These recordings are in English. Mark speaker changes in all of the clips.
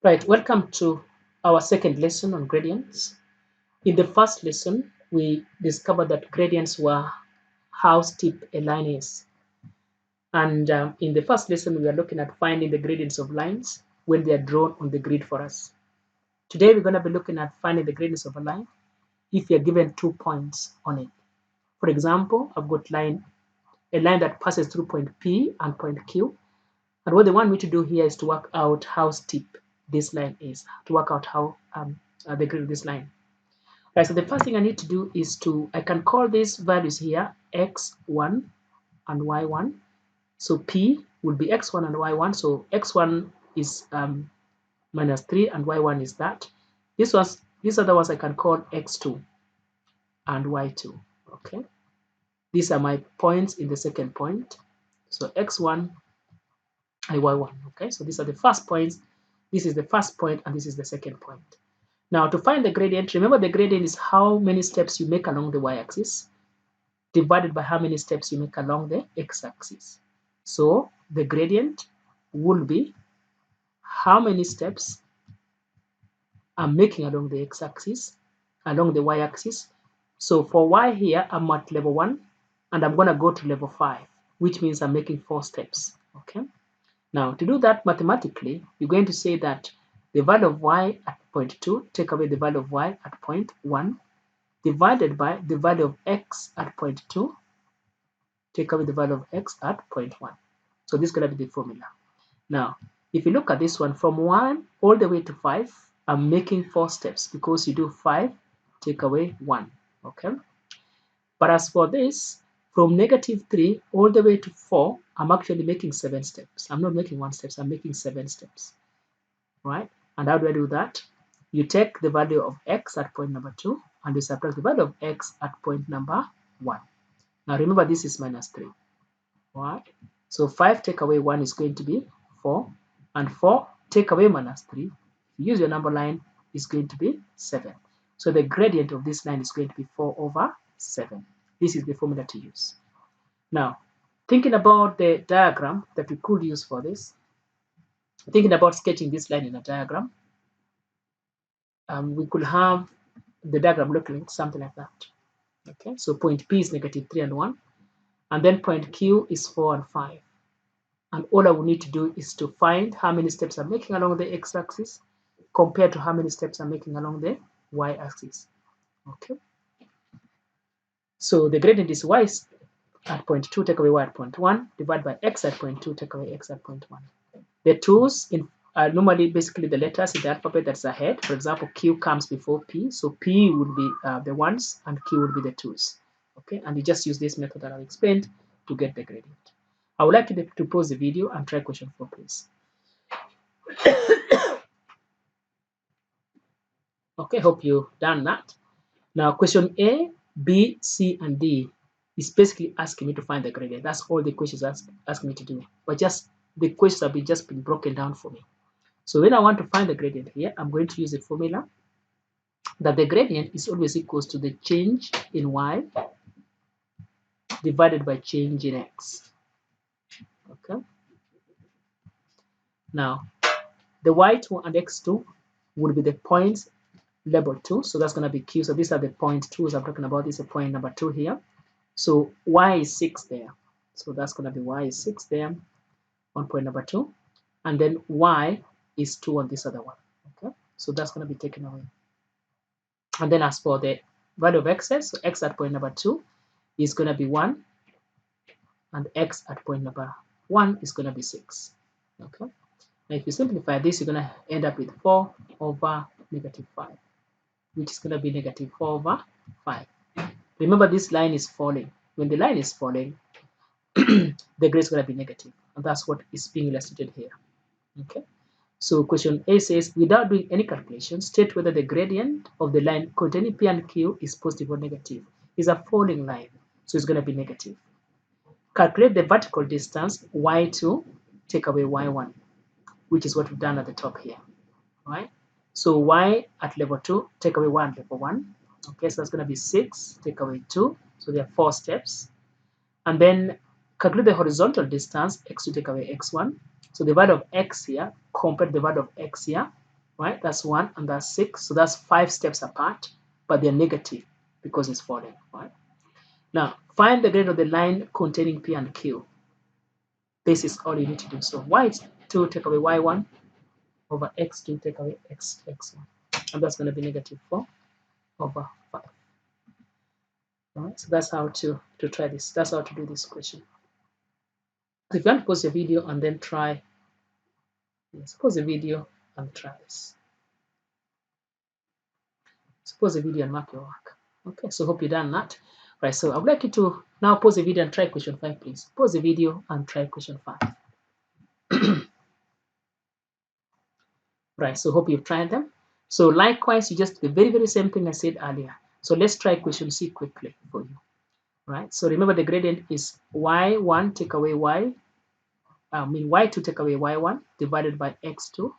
Speaker 1: Right, welcome to our second lesson on gradients. In the first lesson, we discovered that gradients were how steep a line is. And in the first lesson, we are looking at finding the gradients of lines when they are drawn on the grid for us. Today, we're going to be looking at finding the gradients of a line if you're given 2 points on it. For example, I've got a line that passes through point P and point Q. And what they want me to do here is to work out how steep this line is, to work out how the grid of this line. Right, so the first thing I need to do is I can call these values here x1 and y1. So P will be x1 and y1. So x1 is minus 3 and y1 is that. These other ones I can call x2 and y2. Okay. These are my points in the second point. So x1 and y1. Okay. So these are the first points. This is the first point and this is the second point. Now to find the gradient, remember the gradient is how many steps you make along the y-axis divided by how many steps you make along the x-axis. So the gradient will be how many steps I'm making along the x-axis, along the y-axis. So for y here, I'm at level 1 and I'm going to go to level 5, which means I'm making 4 steps. Okay. Now to do that mathematically, you're going to say that the value of y at point 2, take away the value of y at point 1, divided by the value of x at point 2, take away the value of x at point 1. So this is going to be the formula. Now, if you look at this one, from 1 all the way to 5, I'm making 4 steps because you do 5, take away 1. Okay. But as for this, from negative 3 all the way to 4, I'm actually making 7 steps. I'm not making 1 step, I'm making 7 steps. Right? And how do I do that? You take the value of x at point number 2 and you subtract the value of x at point number 1. Now remember, this is minus 3. Right? So 5 take away 1 is going to be 4. And 4 take away minus 3. If you use your number line, is going to be 7. So the gradient of this line is going to be 4 over 7. This is the formula to use. Now, thinking about the diagram that we could use for this, thinking about sketching this line in a diagram, we could have the diagram looking something like that. Okay, so point P is negative 3 and 1, and then point Q is 4 and 5. And all I will need to do is to find how many steps I'm making along the x-axis compared to how many steps I'm making along the y-axis. Okay. So the gradient is y at point 2, take away y at point 1, divided by x at point 2, take away x at point 1. The tools are normally basically the letters in the alphabet that's ahead. For example, Q comes before P, so P would be the ones and Q would be the twos. Okay, and you just use this method that I've explained to get the gradient. I would like you to pause the video and try question 4, please. Okay, hope you've done that. Now, question A, B, C, and D is basically asking me to find the gradient. That's all the questions asking me to do. But just the questions have just been broken down for me. So when I want to find the gradient here, I'm going to use a formula that the gradient is always equals to the change in y divided by change in x. Okay. Now, the y2 and x2 would be the points labeled 2. So that's going to be Q. So these are the point 2s I'm talking about. This is point number 2 here. So y is 6 there. So that's going to be y is 6 there on point number 2. And then y is 2 on this other one. Okay. So that's going to be taken away. And then as for the value of x's, so x at point number 2 is going to be 1. And x at point number 1 is going to be 6. Okay. Now if you simplify this, you're going to end up with 4 over negative 5, which is going to be negative 4 over 5. Remember, this line is falling. When the line is falling, the grade is going to be negative, and that's what is being illustrated here. Okay. So question A says, without doing any calculation, state whether the gradient of the line containing P and Q is positive or negative. It's a falling line, so it's going to be negative. Calculate the vertical distance y2, take away y1, which is what we've done at the top here, right? So y at level 2, take away y at level 1. Okay, so that's going to be 6, take away 2. So there are 4 steps. And then calculate the horizontal distance, x2 take away x1. So the value of x here, compare the value of x here. right? That's 1 and that's 6. So that's 5 steps apart, but they're negative because it's falling, right? Now, find the gradient of the line containing P and Q. This is all you need to do. So y2 take away y1 over x2 take away x1. And that's going to be negative 4 over 5. All right, so that's how to try this. That's how to do this question. So if you want to pause the video and then try, yes, pause the video and try this. So pause the video and mark your work. Okay, so hope you've done that. Right, so I would like you to now pause the video and try question 5, please. Pause the video and try question 5. Right, so hope you've tried them. So likewise, you just the very same thing I said earlier. So let's try question C quickly for you. Right, so remember the gradient is y1 take away y2 take away y1 divided by x2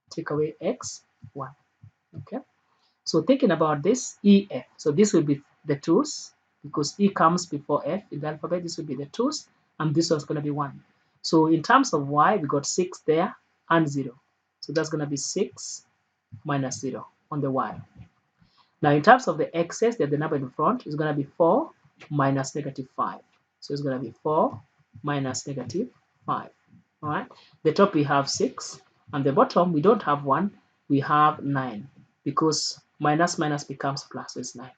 Speaker 1: take away x1. Okay, so thinking about this, EF, so this will be the 2's because E comes before F in the alphabet. This will be the 2's and this one's going to be 1. So in terms of Y, we got 6 there and 0. So that's going to be 6 minus 0 on the Y. Now in terms of the X's, that the number in front is going to be 4 minus negative 5. So it's going to be 4 minus negative 5. All right. The top we have 6 and the bottom we don't have 1, we have 9 because minus minus becomes plus, so it's 9.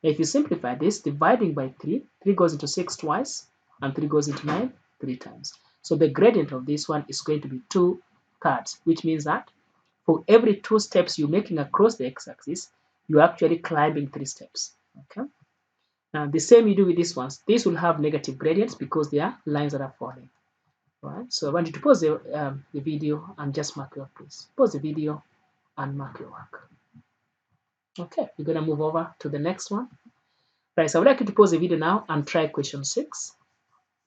Speaker 1: Now if you simplify this, dividing by 3, 3 goes into 6 twice and 3 goes into 9 3 times. So the gradient of this one is going to be 2/3, which means that for every 2 steps you're making across the x-axis, you're actually climbing 3 steps. Okay. Now the same you do with these ones. These will have negative gradients because they are lines that are falling. Right. So I want you to pause the video and just mark your work, please. Pause the video and mark your work. Okay, we're going to move over to the next one. Right, so I would like you to pause the video now and try question 6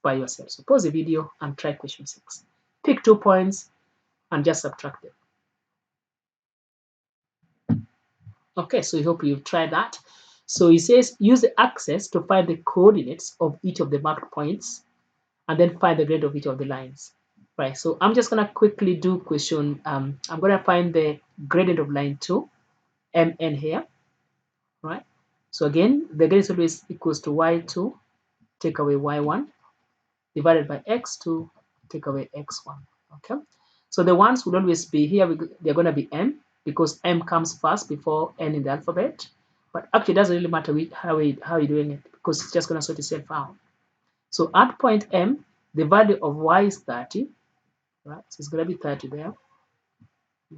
Speaker 1: by yourself. So pause the video and try question 6. Pick 2 points and just subtract them. Okay, so I hope you've tried that. So it says use the axis to find the coordinates of each of the marked points and then find the gradient of each of the lines. Right, so I'm just going to quickly do question. I'm going to find the gradient of line 2, MN here. Right, so again, the gradient always equals to y2 take away y1 divided by x2 take away x1. Okay, so the ones would always be here, they're going to be m because m comes first before n in the alphabet, but actually it doesn't really matter how you're doing it because it's just going to sort itself out. So at point m, the value of y is 30, right? So it's going to be 30 there.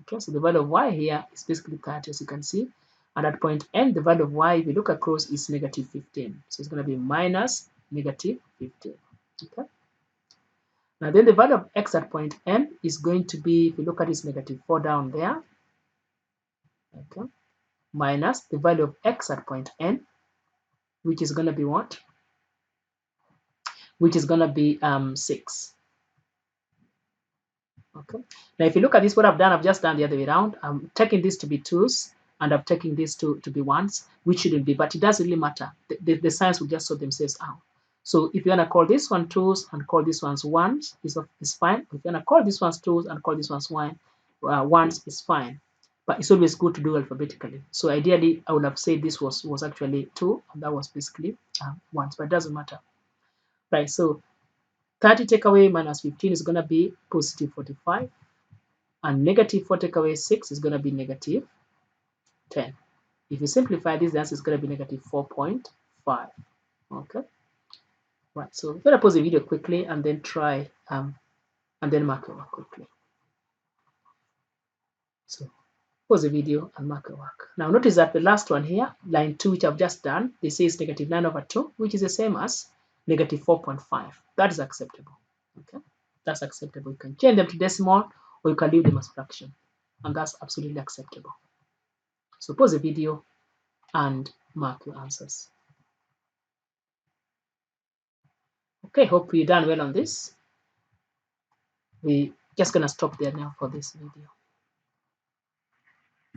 Speaker 1: Okay, so the value of y here is basically 30, as you can see. And at point n, the value of y, if you look across, is negative 15. So it's going to be minus negative 15. Okay. Now then the value of x at point n is going to be, if you look at it, is negative 4 down there. Okay. Minus the value of x at point n, which is going to be what? Which is going to be 6. Okay. Now if you look at this, what I've done, I've just done the other way around. I'm taking this to be 2's and I'm taking this to be 1's, which shouldn't be, but it doesn't really matter. The signs will just sort themselves out. So if you want to call this one 2's and call this one's 1's, it's fine. If you want to call this one's 2's and call this one's 1's, it's fine. But it's always good to do alphabetically. So ideally, I would have said this was actually 2, and that was basically 1's, but it doesn't matter. Right, so 30 take away minus 15 is going to be positive 45. And negative 4 take away 6 is going to be negative 10. If you simplify this, the answer is going to be negative 4.5. Okay. Right. So I'm going to pause the video quickly and then try and then mark your work quickly. So pause the video and mark your work. Now notice that the last one here, line 2, which I've just done, they say is negative 9 over 2, which is the same as negative 4.5. That is acceptable. Okay. That's acceptable. You can change them to decimal or you can leave them as fraction. And that's absolutely acceptable. So pause the video and mark your answers. Okay, hope you've done well on this. We're just gonna stop there now for this video.